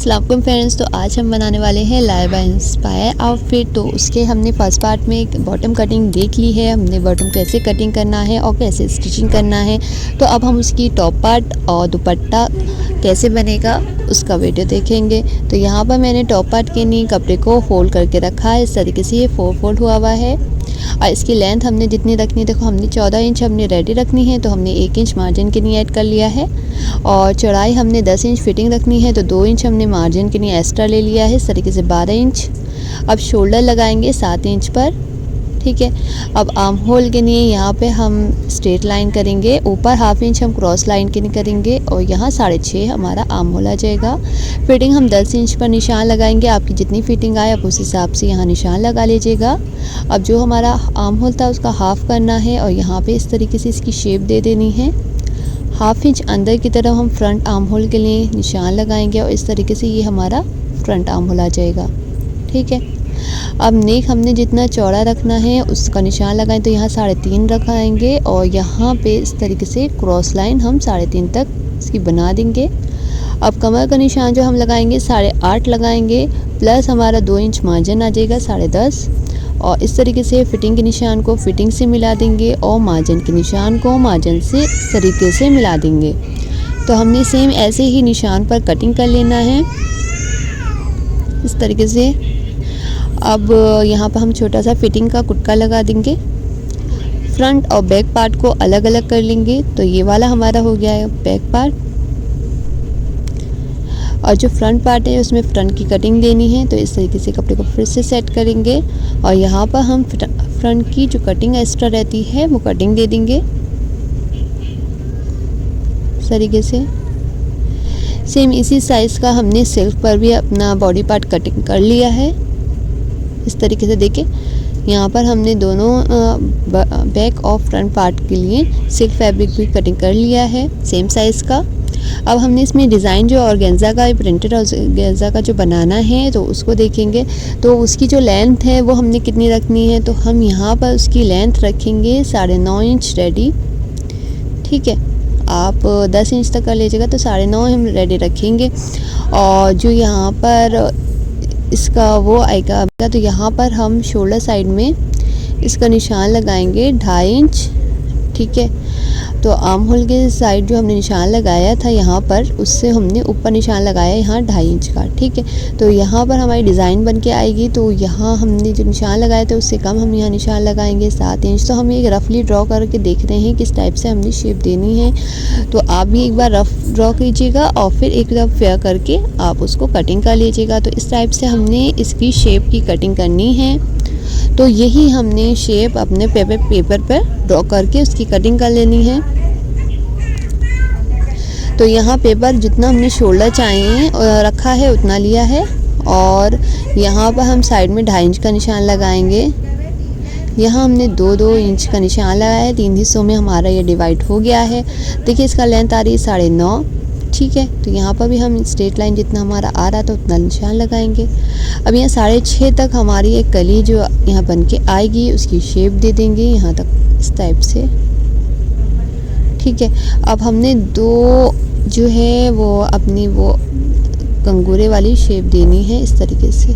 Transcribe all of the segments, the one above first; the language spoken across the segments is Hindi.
अस्सलाम वालेकुम फ्रेंड्स। तो आज हम बनाने वाले हैं लाइबा इंस्पायर आउटफिट। तो उसके हमने फर्स्ट पार्ट में एक बॉटम कटिंग देख ली है, हमने बॉटम कैसे कटिंग करना है और कैसे स्टिचिंग करना है। तो अब हम उसकी टॉप पार्ट और दुपट्टा कैसे बनेगा उसका वीडियो देखेंगे। तो यहाँ पर मैंने टॉप पार्ट के लिए कपड़े को फोल्ड करके रखा है। इस तरीके से ये 4 फोल्ड हुआ हुआ है और इसकी लेंथ हमने जितनी रखनी है, देखो हमने 14 इंच हमने रेडी रखनी है, तो हमने 1 इंच मार्जिन के लिए ऐड कर लिया है। और चौड़ाई हमने 10 इंच फिटिंग रखनी है, तो 2 इंच हमने मार्जिन के लिए एक्स्ट्रा ले लिया है। इस तरीके से 12 इंच। अब शोल्डर लगाएंगे 7 इंच पर, ठीक है। अब आर्म होल के लिए यहाँ पे हम स्ट्रेट लाइन करेंगे, ऊपर हाफ इंच हम क्रॉस लाइन के लिए करेंगे और यहाँ 6.5 हमारा आर्म होल आ जाएगा। फिटिंग हम 10 इंच पर निशान लगाएंगे, आपकी जितनी फिटिंग आए आप उस हिसाब से यहाँ निशान लगा लीजिएगा। अब जो हमारा आर्म होल था उसका हाफ़ करना है और यहाँ पे इस तरीके से इसकी शेप दे देनी है। हाफ इंच अंदर की तरफ हम फ्रंट आर्म होल के लिए निशान लगाएंगे और इस तरीके से ये हमारा फ्रंट आर्म होल आ जाएगा, ठीक है। अब नेक हमने जितना चौड़ा रखना है उसका निशान लगाएं, तो यहाँ 3.5 रखाएंगे और यहाँ पे इस तरीके से क्रॉस लाइन हम 3.5 तक इसकी बना देंगे। अब कमर का निशान जो हम लगाएंगे 8.5 लगाएंगे, प्लस हमारा 2 इंच मार्जिन आ जाएगा 10.5। और इस तरीके से फिटिंग के निशान को फिटिंग से मिला देंगे और मार्जिन के निशान को मार्जिन से इस तरीके से मिला देंगे। तो हमने सेम ऐसे ही निशान पर कटिंग कर लेना है इस तरीके से। अब यहाँ पर हम छोटा सा फिटिंग का कुटका लगा देंगे। फ्रंट और बैक पार्ट को अलग अलग कर लेंगे। तो ये वाला हमारा हो गया है बैक पार्ट और जो फ्रंट पार्ट है उसमें फ्रंट की कटिंग देनी है। तो इस तरीके से कपड़े को फिर से सेट करेंगे और यहाँ पर हम फ्रंट की जो कटिंग एक्स्ट्रा रहती है वो कटिंग दे देंगे इस तरीके से। सेम इसी साइज़ का हमने सिल्क पर भी अपना बॉडी पार्ट कटिंग कर लिया है इस तरीके से। देखिए यहाँ पर हमने दोनों बैक और फ्रंट पार्ट के लिए सिल्क फैब्रिक भी कटिंग कर लिया है सेम साइज़ का। अब हमने इसमें डिज़ाइन जो ऑर्गेन्जा का प्रिंटेड ऑर्गेन्जा का जो बनाना है तो उसको देखेंगे। तो उसकी जो लेंथ है वो हमने कितनी रखनी है, तो हम यहाँ पर उसकी लेंथ रखेंगे 9.5 इंच रेडी, ठीक है। आप 10 इंच तक कर लीजिएगा, तो 9.5 हम रेडी रखेंगे। और जो यहाँ पर इसका वो आएगा, तो यहाँ पर हम शोल्डर साइड में इसका निशान लगाएंगे 2.5 इंच, ठीक है। तो आर्म होल के साइड जो हमने निशान लगाया था यहाँ पर, उससे हमने ऊपर निशान लगाया यहाँ 2.5 इंच का, ठीक है। तो यहाँ पर हमारी डिज़ाइन बन के आएगी। तो यहाँ हमने जो निशान लगाया था उससे कम हम यहाँ निशान लगाएंगे 7 इंच। तो हम एक रफली ड्रॉ करके देख रहे हैं किस टाइप से हमने शेप देनी है। तो आप भी एक बार रफ ड्रॉ कीजिएगा और फिर एक रफ फेयर करके आप उसको कटिंग कर लीजिएगा। तो इस टाइप से हमने इसकी शेप की कटिंग करनी है। तो यही हमने शेप अपने पेपर पर ड्रॉ करके उसकी कटिंग कर लेनी है। तो यहाँ पेपर जितना हमने शोल्डर चाहिए रखा है उतना लिया है और यहाँ पर हम साइड में 2.5 इंच का निशान लगाएंगे। यहाँ हमने 2-2 इंच का निशान लगाया है। 3 हिस्सों में हमारा ये डिवाइड हो गया है। देखिए इसका लेंथ आ रही है 9.5, ठीक है। तो यहाँ पर भी हम स्ट्रेट लाइन जितना हमारा आ रहा था उतना निशान लगाएंगे। अब यहाँ 6.5 तक हमारी एक कली जो यहाँ बन के आएगी उसकी शेप दे देंगे यहाँ तक इस टाइप से, ठीक है। अब हमने 2 जो है वो अपनी वो कंगूरे वाली शेप देनी है इस तरीके से।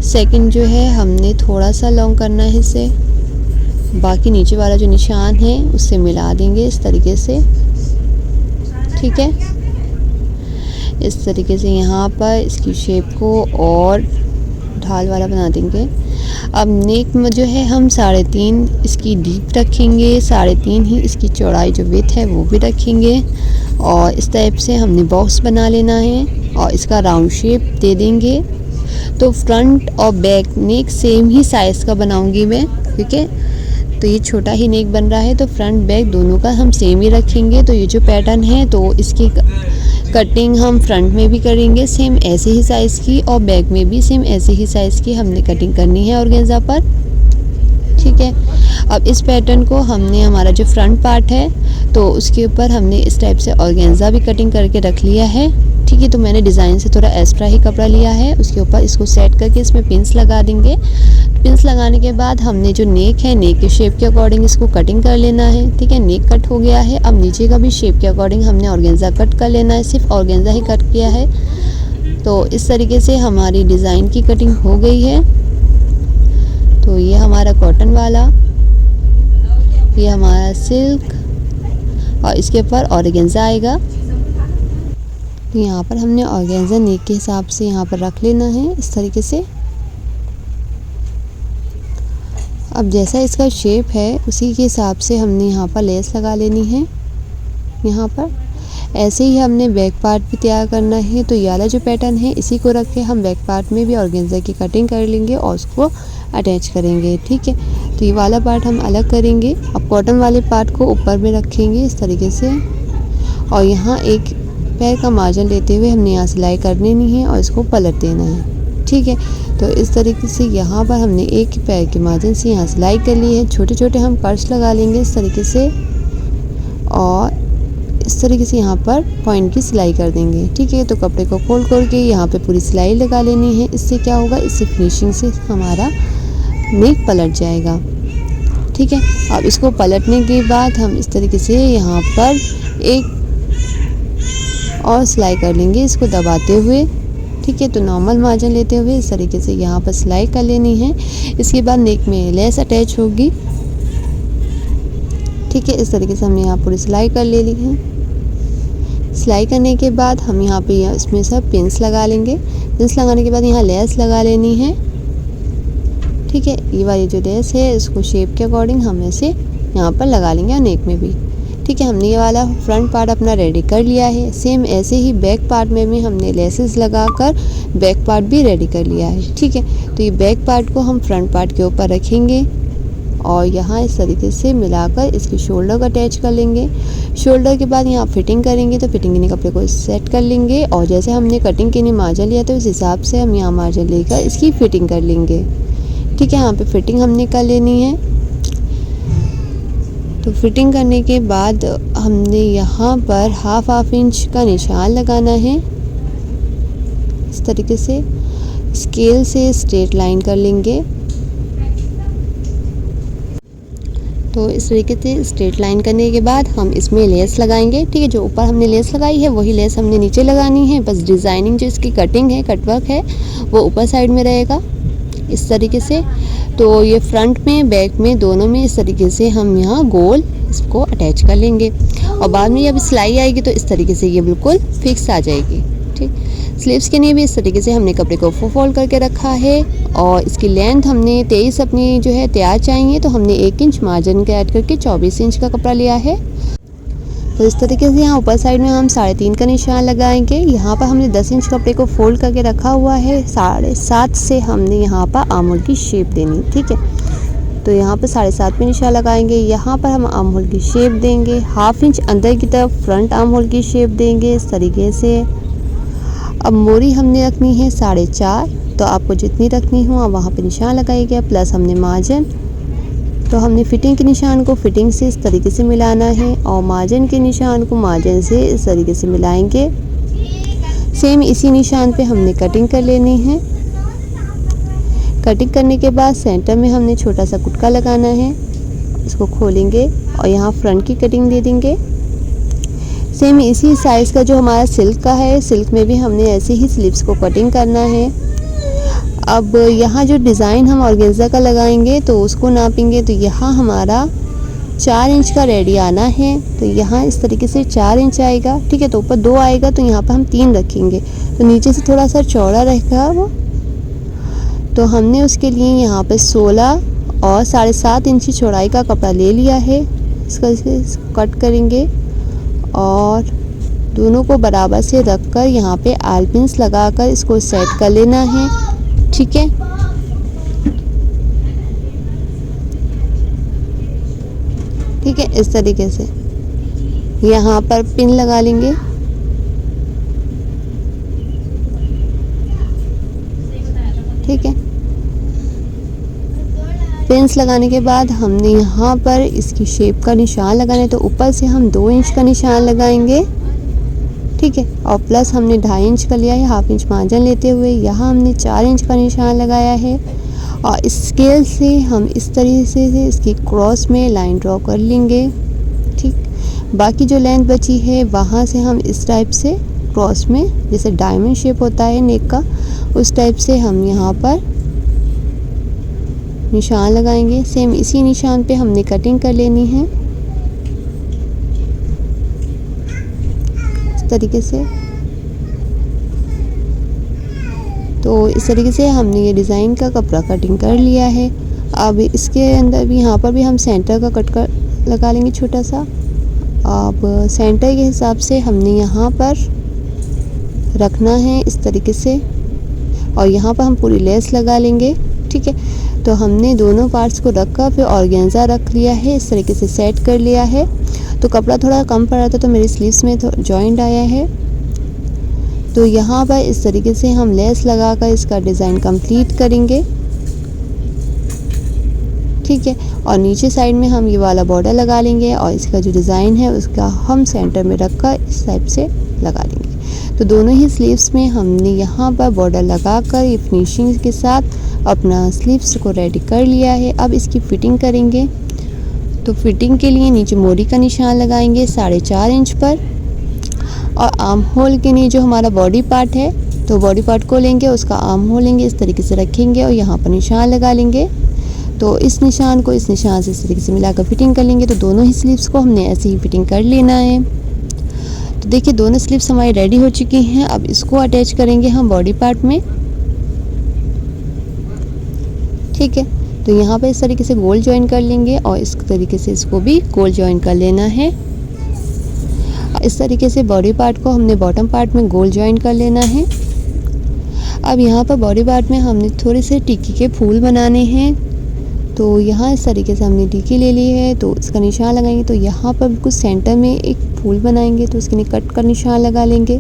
सेकंड जो है हमने थोड़ा सा लॉन्ग करना है इसे, बाकी नीचे वाला जो निशान है उससे मिला देंगे इस तरीके से, ठीक है। इस तरीके से यहाँ पर इसकी शेप को और ढाल वाला बना देंगे। अब नेक में जो है हम 3.5 इसकी डीप रखेंगे, 3.5 ही इसकी चौड़ाई जो विड्थ है वो भी रखेंगे और इस टाइप से हमने बॉक्स बना लेना है और इसका राउंड शेप दे देंगे। तो फ्रंट और बैक नेक सेम ही साइज़ का बनाऊंगी मैं, ठीक है। तो ये छोटा ही नेक बन रहा है तो फ्रंट बैक दोनों का हम सेम ही रखेंगे। तो ये जो पैटर्न है तो इसकी कटिंग हम फ्रंट में भी करेंगे सेम ऐसे ही साइज़ की और बैक में भी सेम ऐसे ही साइज़ की हमने कटिंग करनी है ऑर्गेन्जा पर, ठीक है। अब इस पैटर्न को हमने हमारा जो फ्रंट पार्ट है तो उसके ऊपर हमने इस टाइप से ऑर्गेन्जा भी कटिंग करके रख लिया है, ठीक है। तो मैंने डिज़ाइन से थोड़ा एक्स्ट्रा ही कपड़ा लिया है, उसके ऊपर इसको सेट करके इसमें पिन्स लगा देंगे। पिन्स लगाने के बाद हमने जो नेक है नेक के शेप के अकॉर्डिंग इसको कटिंग कर लेना है, ठीक है। नेक कट हो गया है। अब नीचे का भी शेप के अकॉर्डिंग हमने ऑर्गेन्जा कट कर लेना है। सिर्फ ऑर्गेन्जा ही कट किया है तो इस तरीके से हमारी डिज़ाइन की कटिंग हो गई है। तो ये हमारा कॉटन वाला, ये हमारा सिल्क और इसके ऊपर ऑर्गेन्जा आएगा। तो यहाँ पर हमने ऑर्गेन्जा नेक के हिसाब से यहाँ पर रख लेना है इस तरीके से। अब जैसा इसका शेप है उसी के हिसाब से हमने यहाँ पर लेस लगा लेनी है। यहाँ पर ऐसे ही हमने बैक पार्ट भी तैयार करना है। तो ये वाला जो पैटर्न है इसी को रख के हम बैक पार्ट में भी ऑर्गेन्जा की कटिंग कर लेंगे और उसको अटैच करेंगे। ठीक है, तो ये वाला पार्ट हम अलग करेंगे। अब कॉटन वाले पार्ट को ऊपर में रखेंगे इस तरीके से, और यहाँ एक पैर का मार्जिन लेते हुए हमने यहाँ सिलाई कर लेनी है और इसको पलट देना है। ठीक है, तो इस तरीके से यहाँ पर हमने एक पैर के मार्जिन से यहाँ सिलाई कर ली है। छोटे छोटे हम कट्स लगा लेंगे इस तरीके से, और इस तरीके से यहाँ पर पॉइंट की सिलाई कर देंगे। ठीक है, तो कपड़े को खोल के यहाँ पे पूरी सिलाई लगा लेनी है। इससे क्या होगा, इससे फिनिशिंग से हमारा नेक पलट जाएगा। ठीक है, अब इसको पलटने के बाद हम इस तरीके से यहाँ पर एक और सिलाई कर लेंगे इसको दबाते हुए। ठीक है, तो नॉर्मल मार्जिन लेते हुए इस तरीके से यहाँ पर सिलाई कर लेनी है। इसके बाद नेक में लेस अटैच होगी। ठीक है, इस तरीके से हमने यहाँ पूरी सिलाई कर ले ली है। सिलाई करने के बाद हम यहाँ पे इसमें सब पिंस लगा लेंगे। पिंस लगाने के बाद यहाँ लेस लगा लेनी है। ठीक है, ये वाली जो लेस है इसको शेप के अकॉर्डिंग हम ऐसे यहाँ पर लगा लेंगे और नेक में भी। ठीक है, हमने ये वाला फ्रंट पार्ट अपना रेडी कर लिया है। सेम ऐसे ही बैक पार्ट में भी हमने लेसेस लगाकर बैक पार्ट भी रेडी कर लिया है। ठीक है, तो ये बैक पार्ट को हम फ्रंट पार्ट के ऊपर रखेंगे और यहाँ इस तरीके से मिलाकर इसकी शोल्डर को अटैच कर लेंगे। शोल्डर के बाद यहाँ फिटिंग करेंगे, तो फिटिंग के लिए कपड़े को सेट कर लेंगे और जैसे हमने कटिंग के लिए मार्जिन लिया था उस हिसाब से हम यहाँ मार्जिन लेकर इसकी फिटिंग कर लेंगे। ठीक है, यहाँ पे फिटिंग हमने कर लेनी है। तो फिटिंग करने के बाद हमने यहाँ पर हाफ इंच का निशान लगाना है। इस तरीके से स्केल से स्ट्रेट लाइन कर लेंगे। तो इस तरीके से स्ट्रेट लाइन करने के बाद हम इसमें लेस लगाएंगे। ठीक है, जो ऊपर हमने लेस लगाई है वही लेस हमने नीचे लगानी है। बस डिज़ाइनिंग जो इसकी कटिंग है, कटवर्क है, वो ऊपर साइड में रहेगा इस तरीके से। तो ये फ्रंट में बैक में दोनों में इस तरीके से हम यहाँ गोल इसको अटैच कर लेंगे और बाद में जब सिलाई आएगी तो इस तरीके से ये बिल्कुल फिक्स आ जाएगी। ठीक, स्लीव्स के लिए भी इस तरीके से हमने कपड़े को फोल्ड करके रखा है और इसकी लेंथ हमने 23 अपनी जो है तैयार चाहिए, तो हमने 1 इंच मार्जिन का ऐड करके 24 इंच का कपड़ा लिया है। तो इस तरीके से यहाँ ऊपर साइड में हम 3.5 का निशान लगाएंगे। यहाँ पर हमने 10 इंच कपड़े को फोल्ड करके रखा हुआ है। 7.5 से हमने यहाँ पर आर्म होल की शेप देनी। ठीक है, तो यहाँ पर 7.5 पे निशान लगाएंगे। यहाँ पर हम आर्म होल की शेप देंगे। हाफ इंच अंदर की तरफ फ्रंट आर्म होल की शेप देंगे इस तरीके से। अब मोरी हमने रखनी है 4.5, तो आपको जितनी रखनी हो आप वहाँ पे निशान लगाइएगा। प्लस हमने मार्जिन, तो हमने फिटिंग के निशान को फिटिंग से इस तरीके से मिलाना है और मार्जिन के निशान को मार्जिन से इस तरीके से मिलाएंगे। सेम इसी निशान पे हमने कटिंग कर लेनी है। कटिंग करने के बाद सेंटर में हमने छोटा सा गुटका लगाना है। इसको खोलेंगे और यहाँ फ्रंट की कटिंग दे देंगे। सेम इसी साइज़ का जो हमारा सिल्क का है, सिल्क में भी हमने ऐसे ही स्लीव्स को कटिंग करना है। अब यहाँ जो डिज़ाइन हम ऑर्गेन्जा का लगाएंगे तो उसको नापेंगे। तो यहाँ हमारा 4 इंच का रेडी आना है, तो यहाँ इस तरीके से 4 इंच आएगा। ठीक है, तो ऊपर 2 आएगा, तो यहाँ पर हम 3 रखेंगे, तो नीचे से थोड़ा सा चौड़ा रहेगा वो। तो हमने उसके लिए यहाँ पे 16 और 7.5 इंच की चौड़ाई का कपड़ा ले लिया है। इसका कट करेंगे और दोनों को बराबर से रखकर यहाँ पे आल पिन्स लगाकर इसको सेट कर लेना है। ठीक है, ठीक है, इस तरीके से यहाँ पर पिन लगा लेंगे। ठीक है, पिन्स लगाने के बाद हमने यहाँ पर इसकी शेप का निशान लगाना है, तो ऊपर से हम 2 इंच का निशान लगाएंगे। ठीक है, और प्लस हमने 2.5 इंच का लिया है। हाफ इंच मार्जिन लेते हुए यहाँ हमने 4 इंच का निशान लगाया है और इस स्केल से हम इस तरीके से इसकी क्रॉस में लाइन ड्रॉ कर लेंगे। ठीक, बाकी जो लेंथ बची है वहाँ से हम इस टाइप से क्रॉस में, जैसे डायमंड शेप होता है नेक का, उस टाइप से हम यहाँ पर निशान लगाएंगे। सेम इसी निशान पे हमने कटिंग कर लेनी है इस तरीके से। तो इस तरीके से हमने ये डिज़ाइन का कपड़ा कटिंग कर लिया है। अब इसके अंदर भी, यहाँ पर भी हम सेंटर का कट कर लगा लेंगे छोटा सा। अब सेंटर के हिसाब से हमने यहाँ पर रखना है इस तरीके से, और यहाँ पर हम पूरी लेस लगा लेंगे। ठीक है, तो हमने दोनों पार्ट्स को रख कर फिर ऑर्गेन्जा रख लिया है, इस तरीके से सेट कर लिया है। तो कपड़ा थोड़ा कम पड़ा था तो मेरी स्लीव्स में जॉइंट आया है। तो यहाँ पर इस तरीके से हम लेस लगाकर इसका डिज़ाइन कंप्लीट करेंगे। ठीक है, और नीचे साइड में हम ये वाला बॉर्डर लगा लेंगे और इसका जो डिज़ाइन है उसका हम सेंटर में रखकर इस टाइप से लगा लेंगे। तो दोनों ही स्लीव्स में हमने यहाँ पर बॉर्डर लगाकर ये फिनिशिंग के साथ अपना स्लीव्स को रेडी कर लिया है। अब इसकी फिटिंग करेंगे। तो फिटिंग के लिए नीचे मोरी का निशान लगाएंगे 4.5 इंच पर, और आर्म होल के लिए जो हमारा बॉडी पार्ट है, तो बॉडी पार्ट को लेंगे, उसका आर्म होल लेंगे, इस तरीके से रखेंगे और यहाँ पर निशान लगा लेंगे। तो इस निशान को इस निशान से इस तरीके से मिलाकर फिटिंग कर लेंगे। तो दोनों ही स्लीव्स को हमने ऐसे ही फिटिंग कर लेना है। तो देखिए दोनों स्लीव्स हमारी रेडी हो चुकी हैं। अब इसको अटैच करेंगे हम बॉडी पार्ट में। ठीक है, तो यहाँ पर इस तरीके से गोल जॉइन कर लेंगे और इस तरीके से इसको भी गोल जॉइन कर लेना है। इस तरीके से बॉडी पार्ट को हमने बॉटम पार्ट में गोल जॉइन कर लेना है। अब यहाँ पर बॉडी पार्ट में हमने थोड़े से टिक्की के फूल बनाने हैं। तो यहाँ इस तरीके से हमने टिक्की ले ली है, तो इसका निशान लगाएंगे। तो यहाँ पर बिल्कुल सेंटर में एक फूल बनाएंगे, तो उसके लिए कट का निशान लगा लेंगे।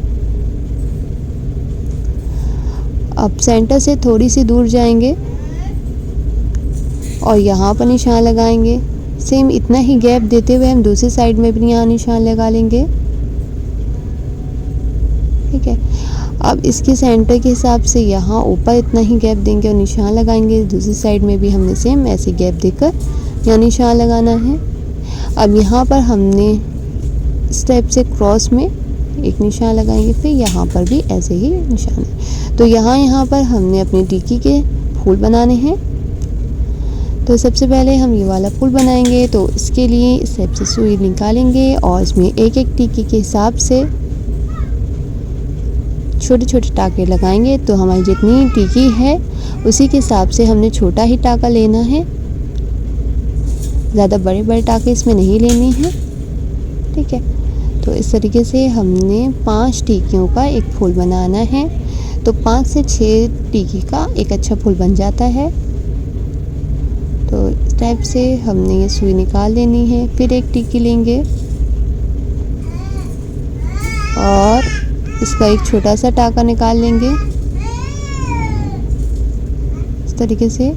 अब सेंटर से थोड़ी सी दूर जाएंगे और यहाँ पर निशान लगाएंगे। सेम इतना ही गैप देते हुए हम दूसरी साइड में भी यहाँ निशान लगा लेंगे। ठीक है, अब इसके सेंटर के हिसाब से यहाँ ऊपर इतना ही गैप देंगे और निशान लगाएंगे। दूसरी साइड में भी हमने सेम ऐसे गैप देकर यहाँ निशान लगाना है। अब यहाँ पर हमने इस टाइप से क्रॉस में एक निशान लगाएंगे, फिर यहाँ पर भी ऐसे ही निशान है। तो यहाँ पर हमने अपनी टिक्की के फूल बनाने हैं। तो सबसे पहले हम ये वाला फूल बनाएंगे। तो इसके लिए इस टाइप से सुई निकालेंगे और इसमें एक एक टिक्की के हिसाब से छोटे छोटे टाके लगाएंगे। तो हमारी जितनी टिक्की है उसी के हिसाब से हमने छोटा ही टाका लेना है, ज़्यादा बड़े बड़े टाके इसमें नहीं लेने हैं। ठीक है, तो इस तरीके से हमने 5 टिक्कियों का एक फूल बनाना है। तो 5 से 6 टिक्की का एक अच्छा फूल बन जाता है। तो इस टाइप से हमने ये सुई निकाल लेनी है। फिर एक टिक्की लेंगे और इसका एक छोटा सा टाका निकाल लेंगे इस तरीके से।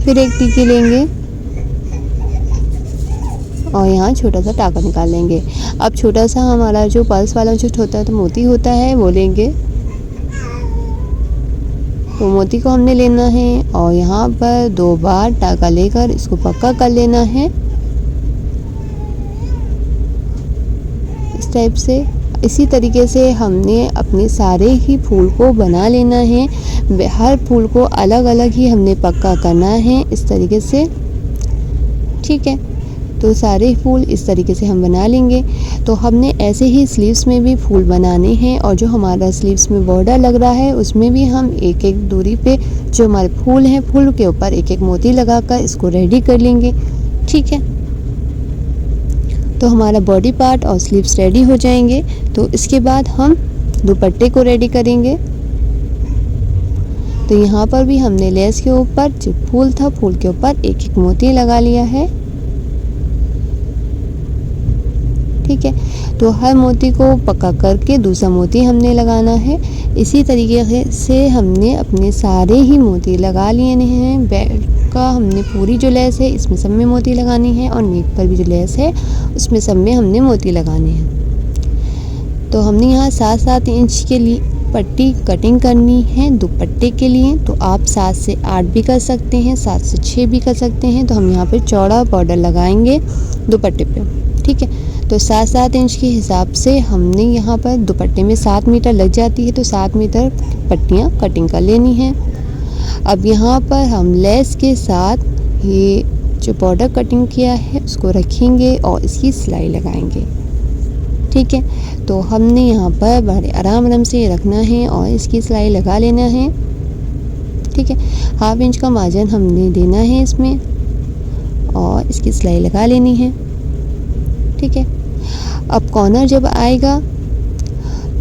फिर एक टिक्की लेंगे और यहाँ छोटा सा टाका निकाल लेंगे। अब छोटा सा हमारा जो पल्स वाला जो होता है, तो मोती होता है, वो लेंगे। तो मोती को हमने लेना है और यहाँ पर 2 बार टाका लेकर इसको पक्का कर लेना है इस टाइप से। इसी तरीके से हमने अपने सारे ही फूल को बना लेना है। हर फूल को अलग अलग ही हमने पक्का करना है इस तरीके से। ठीक है, तो सारे फूल इस तरीके से हम बना लेंगे। तो हमने ऐसे ही स्लीव्स में भी फूल बनाने हैं, और जो हमारा स्लीव्स में बॉर्डर लग रहा है उसमें भी हम एक एक दूरी पे जो हमारे फूल हैं, फूल के ऊपर एक एक मोती लगाकर इसको रेडी कर लेंगे। ठीक है, तो हमारा बॉडी पार्ट और स्लीव्स रेडी हो जाएंगे। तो इसके बाद हम दुपट्टे को रेडी करेंगे। तो यहाँ पर भी हमने लेस के ऊपर जो फूल था, फूल के ऊपर एक एक मोती लगा लिया है। ठीक है, तो हर मोती को पक्का करके दूसरा मोती हमने लगाना है। इसी तरीके से हमने अपने सारे ही मोती लगा लिए हैं। बैक का हमने पूरी जो लेस है इसमें सब में मोती लगानी है, और नेक पर भी जो लेस है उसमें सब में हमने मोती लगाने हैं। तो हमने यहाँ 7-7 इंच के लिए पट्टी कटिंग करनी है दुपट्टे के लिए। तो आप 7 से 8 भी कर सकते हैं, 7 से 6 भी कर सकते हैं। तो हम यहाँ पे चौड़ा बॉर्डर लगाएंगे दुपट्टे पे। ठीक है, तो 7-7 इंच के हिसाब से हमने यहाँ पर दुपट्टे में 7 मीटर लग जाती है, तो 7 मीटर पट्टियाँ कटिंग कर लेनी है। अब यहाँ पर हम लेस के साथ ये जो बॉर्डर कटिंग किया है उसको रखेंगे और इसकी सिलाई लगाएंगे। ठीक है, तो हमने यहाँ पर बड़े आराम से रखना है और इसकी सिलाई लगा लेना है। ठीक है, 1/2 इंच का मार्जिन हमने देना है इसमें और इसकी सिलाई लगा लेनी है। ठीक है, अब कॉर्नर जब आएगा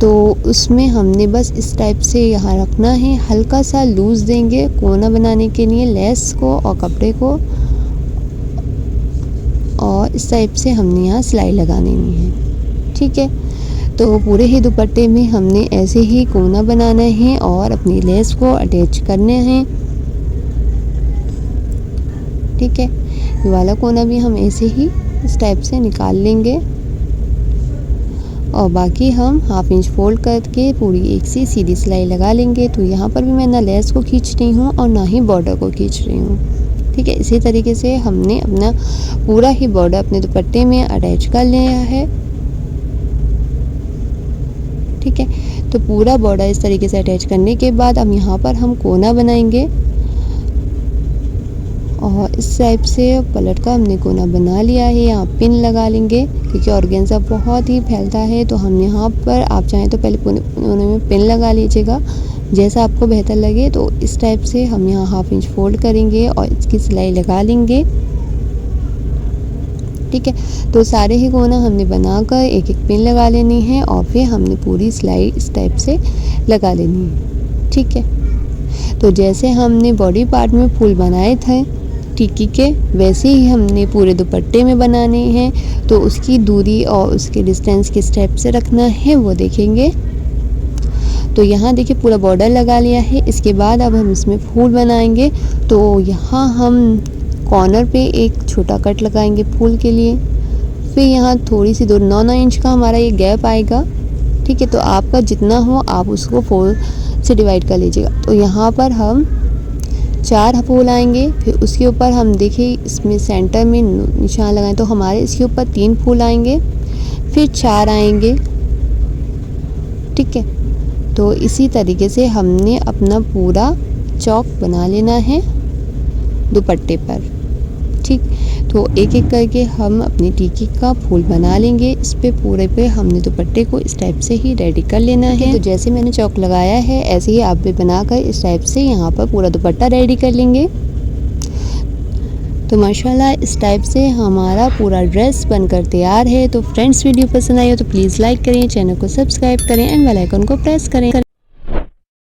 तो उसमें हमने बस इस टाइप से यहाँ रखना है, हल्का सा लूज़ देंगे कोना बनाने के लिए लेस को और कपड़े को, और इस टाइप से हमने यहाँ सिलाई लगा लेनी है। ठीक है, तो पूरे ही दुपट्टे में हमने ऐसे ही कोना बनाना है और अपनी लेस को अटैच करने हैं। ठीक है, ये वाला कोना भी हम ऐसे ही इस टाइप से निकाल लेंगे और बाकी हम 1/2 इंच फोल्ड करके पूरी एक सी सीधी सिलाई लगा लेंगे। तो यहाँ पर भी मैं ना लेस को खींच रही हूँ और ना ही बॉर्डर को खींच रही हूँ। ठीक है, इसी तरीके से हमने अपना पूरा ही बॉर्डर अपने दुपट्टे में अटैच कर लिया है। ठीक है, तो पूरा बॉर्डर इस तरीके से अटैच करने के बाद अब यहाँ पर हम कोना बनाएंगे और इस टाइप से पलट का हमने कोना बना लिया है। यहाँ पिन लगा लेंगे क्योंकि ऑर्गेन्जा बहुत ही फैलता है, तो हम यहाँ पर आप चाहें तो पहले कोने में पिन लगा लीजिएगा, जैसा आपको बेहतर लगे। तो इस टाइप से हम यहाँ 1/2 इंच फोल्ड करेंगे और इसकी सिलाई लगा लेंगे। ठीक है, तो सारे ही कोना हमने बनाकर एक एक पिन लगा लेनी है और फिर हमने पूरी सिलाई इस टाइप से लगा लेनी है। ठीक है, तो जैसे हमने बॉडी पार्ट में फूल बनाए थे टिक्की के, वैसे ही हमने पूरे दुपट्टे में बनाने हैं। तो उसकी दूरी और उसके डिस्टेंस किस टाइप से रखना है वो देखेंगे। तो यहाँ देखिए पूरा बॉर्डर लगा लिया है। इसके बाद अब हम इसमें फूल बनाएंगे। तो यहाँ हम कॉर्नर पे एक छोटा कट लगाएंगे फूल के लिए, फिर यहाँ थोड़ी सी 9 इंच का हमारा ये गैप आएगा। ठीक है, तो आपका जितना हो आप उसको 4 से डिवाइड कर लीजिएगा। तो यहाँ पर हम 4 फूल आएंगे, फिर उसके ऊपर हम देखिए इसमें सेंटर में निशान लगाएं तो हमारे इसके ऊपर 3 फूल आएंगे, फिर 4 आएंगे। ठीक है, तो इसी तरीके से हमने अपना पूरा चौक बना लेना है दुपट्टे पर। ठीक, तो एक एक करके हम अपनी टिक्की का फूल बना लेंगे। इस पे पूरे पे हमने दुपट्टे को इस टाइप से ही रेडी कर लेना है। तो जैसे मैंने चौक लगाया है ऐसे ही आप भी बनाकर इस टाइप से यहाँ पर पूरा दुपट्टा रेडी कर लेंगे। तो माशाल्लाह इस टाइप से हमारा पूरा ड्रेस बनकर तैयार है। तो फ्रेंड्स, वीडियो पसंद आई हो तो प्लीज़ लाइक करें, चैनल को सब्सक्राइब करें एंड बेल आइकन को प्रेस करें।